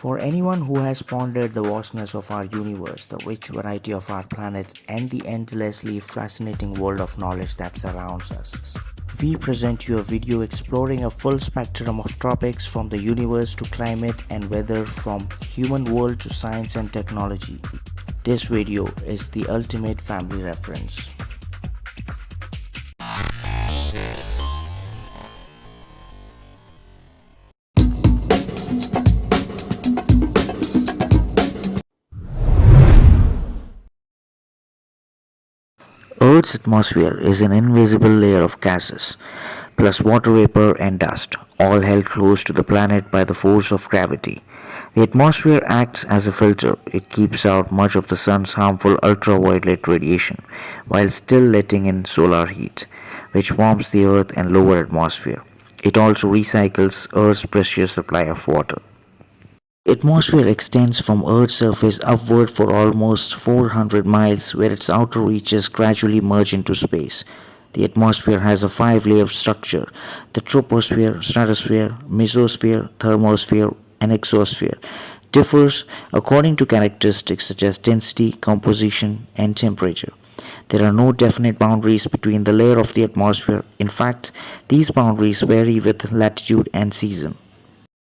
For anyone who has pondered the vastness of our universe, the rich variety of our planets, and the endlessly fascinating world of knowledge that surrounds us, we present you a video exploring a full spectrum of topics from the universe to climate and weather, from human world to science and technology. This video is the ultimate family reference. Earth's atmosphere is an invisible layer of gases, plus water vapor and dust, all held close to the planet by the force of gravity. The atmosphere acts as a filter. It keeps out much of the sun's harmful ultraviolet radiation, while still letting in solar heat, which warms the Earth and lower atmosphere. It also recycles Earth's precious supply of water. The atmosphere extends from Earth's surface upward for almost 400 miles, where its outer reaches gradually merge into space. The atmosphere has a five-layer structure: the troposphere, stratosphere, mesosphere, thermosphere, and exosphere. Differs according to characteristics such as density, composition, and temperature. There are no definite boundaries between the layer of the atmosphere. In fact, these boundaries vary with latitude and season.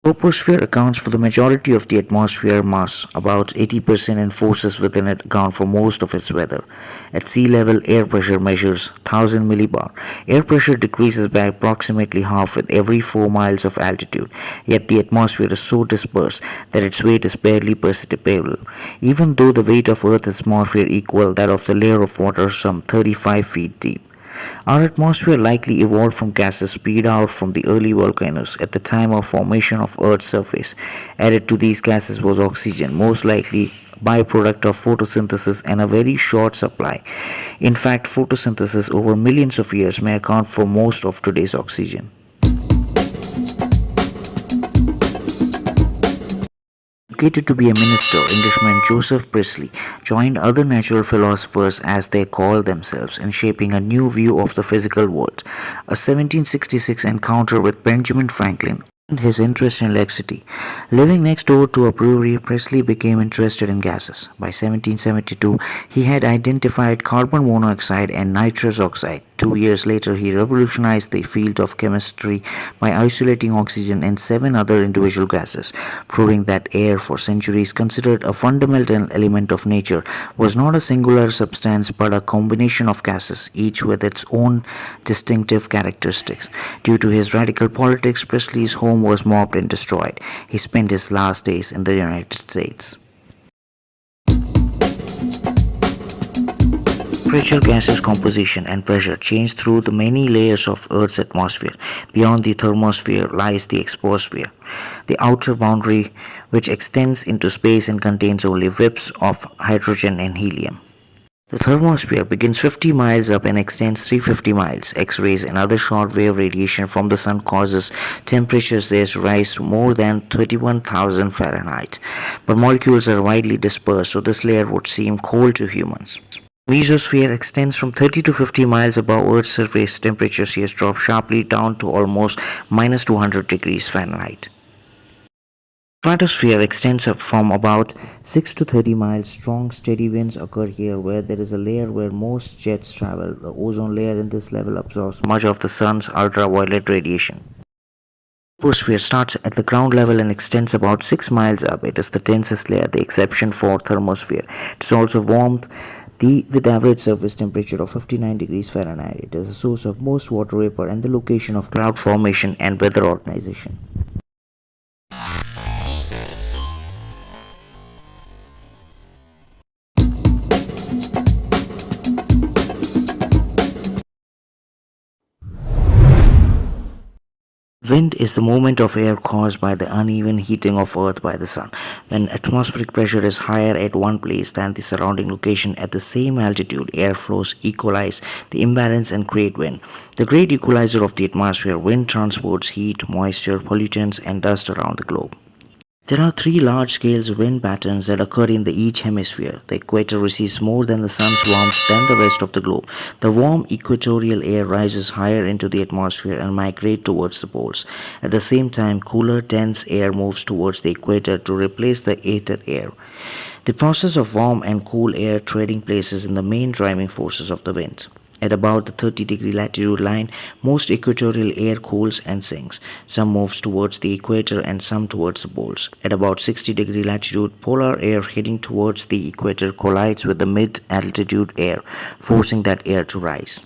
The troposphere accounts for the majority of the atmosphere mass, about 80%, and forces within it account for most of its weather. At sea level, air pressure measures 1000 millibar. Air pressure decreases by approximately half with every 4 miles of altitude, yet the atmosphere is so dispersed that its weight is barely perceptible, even though the weight of Earth's atmosphere equals that of the layer of water some 35 feet deep. Our atmosphere likely evolved from gases spewed out from the early volcanoes at the time of formation of Earth's surface. Added to these gases was oxygen, most likely a byproduct of photosynthesis and a very short supply. In fact, photosynthesis over millions of years may account for most of today's oxygen. Educated to be a minister, Englishman Joseph Priestley joined other natural philosophers, as they called themselves, in shaping a new view of the physical world. A 1766 encounter with Benjamin Franklin and his interest in electricity. Living next door to a brewery, Presley became interested in gases. By 1772, he had identified carbon monoxide and nitrous oxide. 2 years later, he revolutionized the field of chemistry by isolating oxygen and 7 other individual gases, proving that air, for centuries considered a fundamental element of nature, was not a singular substance but a combination of gases, each with its own distinctive characteristics. Due to his radical politics, Presley's home was mobbed and destroyed. He spent his last days in the United States. Temperature, gases composition, and pressure change through the many layers of Earth's atmosphere. Beyond the thermosphere lies the exosphere, the outer boundary which extends into space and contains only wisps of hydrogen and helium. The thermosphere begins 50 miles up and extends 350 miles. X-rays and other short-wave radiation from the sun causes temperatures there to rise to more than 31,000 Fahrenheit. But molecules are widely dispersed, so this layer would seem cold to humans. Mesosphere extends from 30 to 50 miles above Earth's surface. Temperatures here drop sharply down to almost minus 200 degrees Fahrenheit. Stratosphere extends up from about 6 to 30 miles. Strong, steady winds occur here, where there is a layer where most jets travel. The ozone layer in this level absorbs much of the sun's ultraviolet radiation. Troposphere starts at the ground level and extends about 6 miles up. It is the densest layer, the exception for thermosphere. It is also warmed with average surface temperature of 59 degrees Fahrenheit. It is a source of most water vapor and the location of cloud formation and weather organization. Wind is the movement of air caused by the uneven heating of Earth by the sun. When atmospheric pressure is higher at one place than the surrounding location at the same altitude, air flows equalize the imbalance and create wind. The great equalizer of the atmosphere, wind transports heat, moisture, pollutants, and dust around the globe. There are three large scale wind patterns that occur in each hemisphere. The equator receives more than the sun's warmth than the rest of the globe. The warm equatorial air rises higher into the atmosphere and migrates towards the poles. At the same time, cooler, dense air moves towards the equator to replace the heated air. The process of warm and cool air trading places in the main driving forces of the wind. At about the 30-degree latitude line, most equatorial air cools and sinks. Some moves towards the equator and some towards the poles. At about 60-degree latitude, polar air heading towards the equator collides with the mid-altitude air, forcing that air to rise.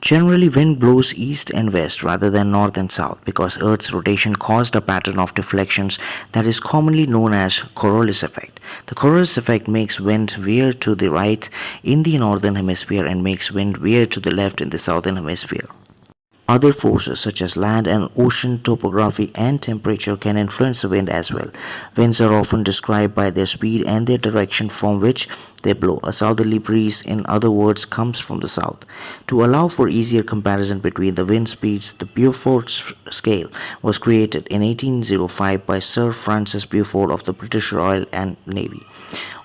Generally, wind blows east and west rather than north and south because Earth's rotation caused a pattern of deflections that is commonly known as Coriolis effect. The Coriolis effect makes wind veer to the right in the northern hemisphere and makes wind veer to the left in the southern hemisphere. Other forces such as land and ocean topography and temperature can influence the wind as well. Winds are often described by their speed and their direction from which they blow. A southerly breeze, in other words, comes from the south. To allow for easier comparison between the wind speeds, the Beaufort scale was created in 1805 by Sir Francis Beaufort of the British Royal Navy.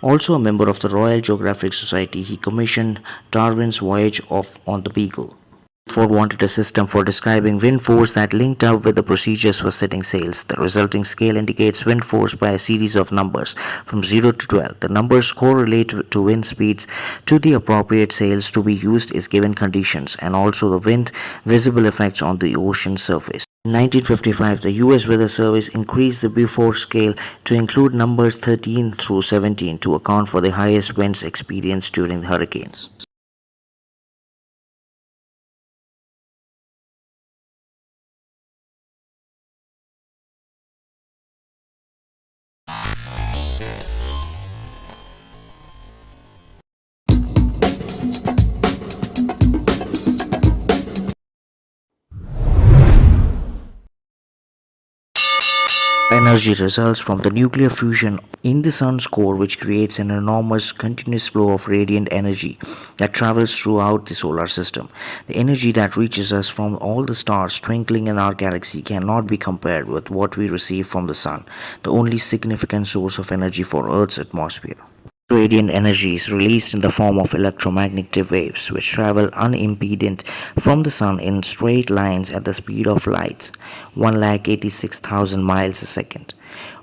Also a member of the Royal Geographic Society, he commissioned Darwin's Voyage on the Beagle. Ford wanted a system for describing wind force that linked up with the procedures for setting sails. The resulting scale indicates wind force by a series of numbers from 0 to 12. The numbers correlate to wind speeds to the appropriate sails to be used in given conditions and also the wind visible effects on the ocean surface. In 1955, the U.S. Weather Service increased the Beaufort scale to include numbers 13 through 17 to account for the highest winds experienced during the hurricanes. Energy results from the nuclear fusion in the sun's core, which creates an enormous continuous flow of radiant energy that travels throughout the solar system. The energy that reaches us from all the stars twinkling in our galaxy cannot be compared with what we receive from the sun, the only significant source of energy for Earth's atmosphere. Radiant energy is released in the form of electromagnetic waves, which travel unimpeded from the sun in straight lines at the speed of light, 186,000 miles a second.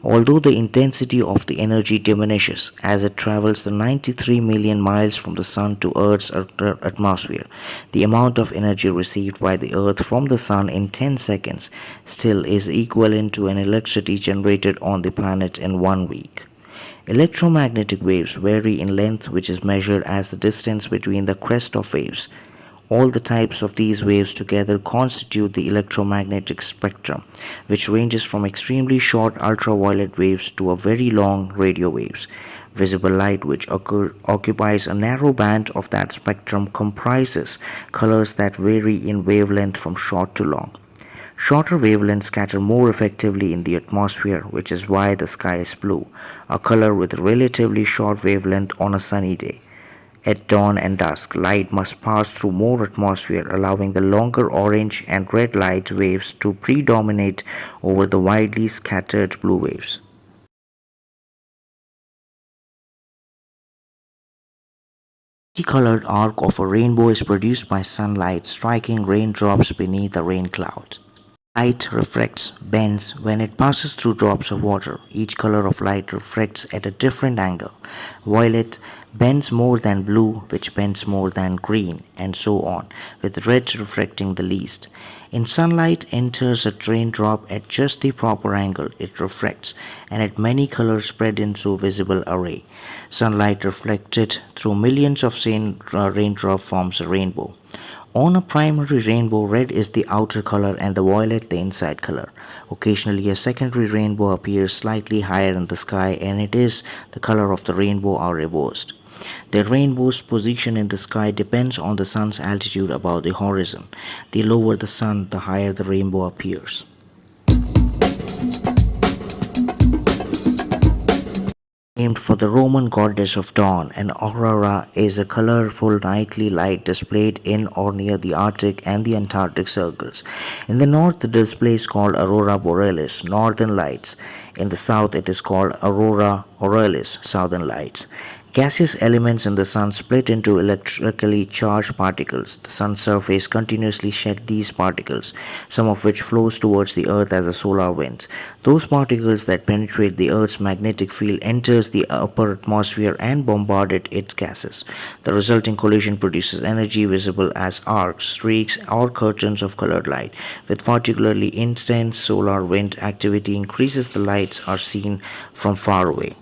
Although the intensity of the energy diminishes as it travels the 93 million miles from the sun to Earth's atmosphere, the amount of energy received by the Earth from the sun in 10 seconds still is equivalent to an electricity generated on the planet in 1 week. Electromagnetic waves vary in length, which is measured as the distance between the crest of waves. All the types of these waves together constitute the electromagnetic spectrum, which ranges from extremely short ultraviolet waves to a very long radio waves. Visible light, which occupies a narrow band of that spectrum, comprises colors that vary in wavelength from short to long. Shorter wavelengths scatter more effectively in the atmosphere, which is why the sky is blue, a color with a relatively short wavelength on a sunny day. At dawn and dusk, light must pass through more atmosphere, allowing the longer orange and red light waves to predominate over the widely scattered blue waves. The colored arc of a rainbow is produced by sunlight striking raindrops beneath a rain cloud. Light refracts, bends when it passes through drops of water. Each color of light refracts at a different angle. Violet bends more than blue, which bends more than green, and so on, with red refracting the least. In sunlight enters a raindrop at just the proper angle, it refracts, and at many colors spread into visible array. Sunlight reflected through millions of raindrops forms a rainbow. On a primary rainbow, red is the outer color and the violet the inside color. Occasionally, a secondary rainbow appears slightly higher in the sky, and it is the color of the rainbow are reversed. The rainbow's position in the sky depends on the sun's altitude above the horizon. The lower the sun, the higher the rainbow appears. Named for the Roman goddess of dawn, an aurora is a colorful nightly light displayed in or near the Arctic and the Antarctic circles. In the north, the display is called aurora borealis, northern lights. In the south, it is called aurora aurealis, southern lights. Gaseous elements in the sun split into electrically charged particles. The sun's surface continuously sheds these particles, some of which flows towards the earth as a solar winds. Those particles that penetrate the earth's magnetic field enters the upper atmosphere and bombard its gases. The resulting collision produces energy visible as arcs, streaks, or curtains of colored light. With particularly intense solar wind activity increases, the lights are seen from far away.